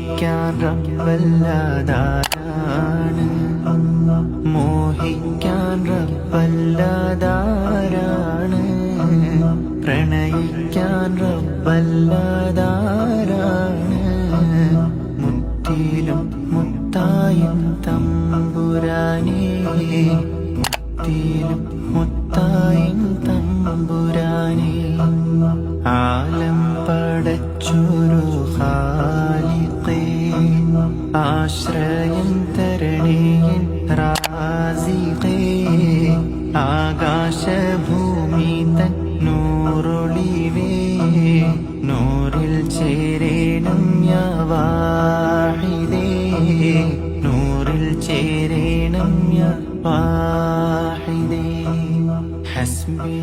മോഹിക്കാൻ റബ്ബല്ലാതാരാണ്, മോഹിക്കാൻ റബ്ബല്ലാതാരാണ്, പ്രണയിക്കാൻ റബ്ബല്ലാതാരാണ്. മുത്തിലും മുത്തായും തമ്പുരാനേ, മുത്തിലും മുത്തായും തമ്പുരാനേ. ആലം പടച്ചൊരു ഖാലിഖേ, ആശ്രയം തരണേൻ റാസിഖേ. ആകാശഭൂമി തൻ നൂറൊളിവേ, നൂറിൽ ചേരേണം യാ വാഹിദേ, നൂറിൽ ചേരേണം യാ വാഹിദേ. ഹസ്ബി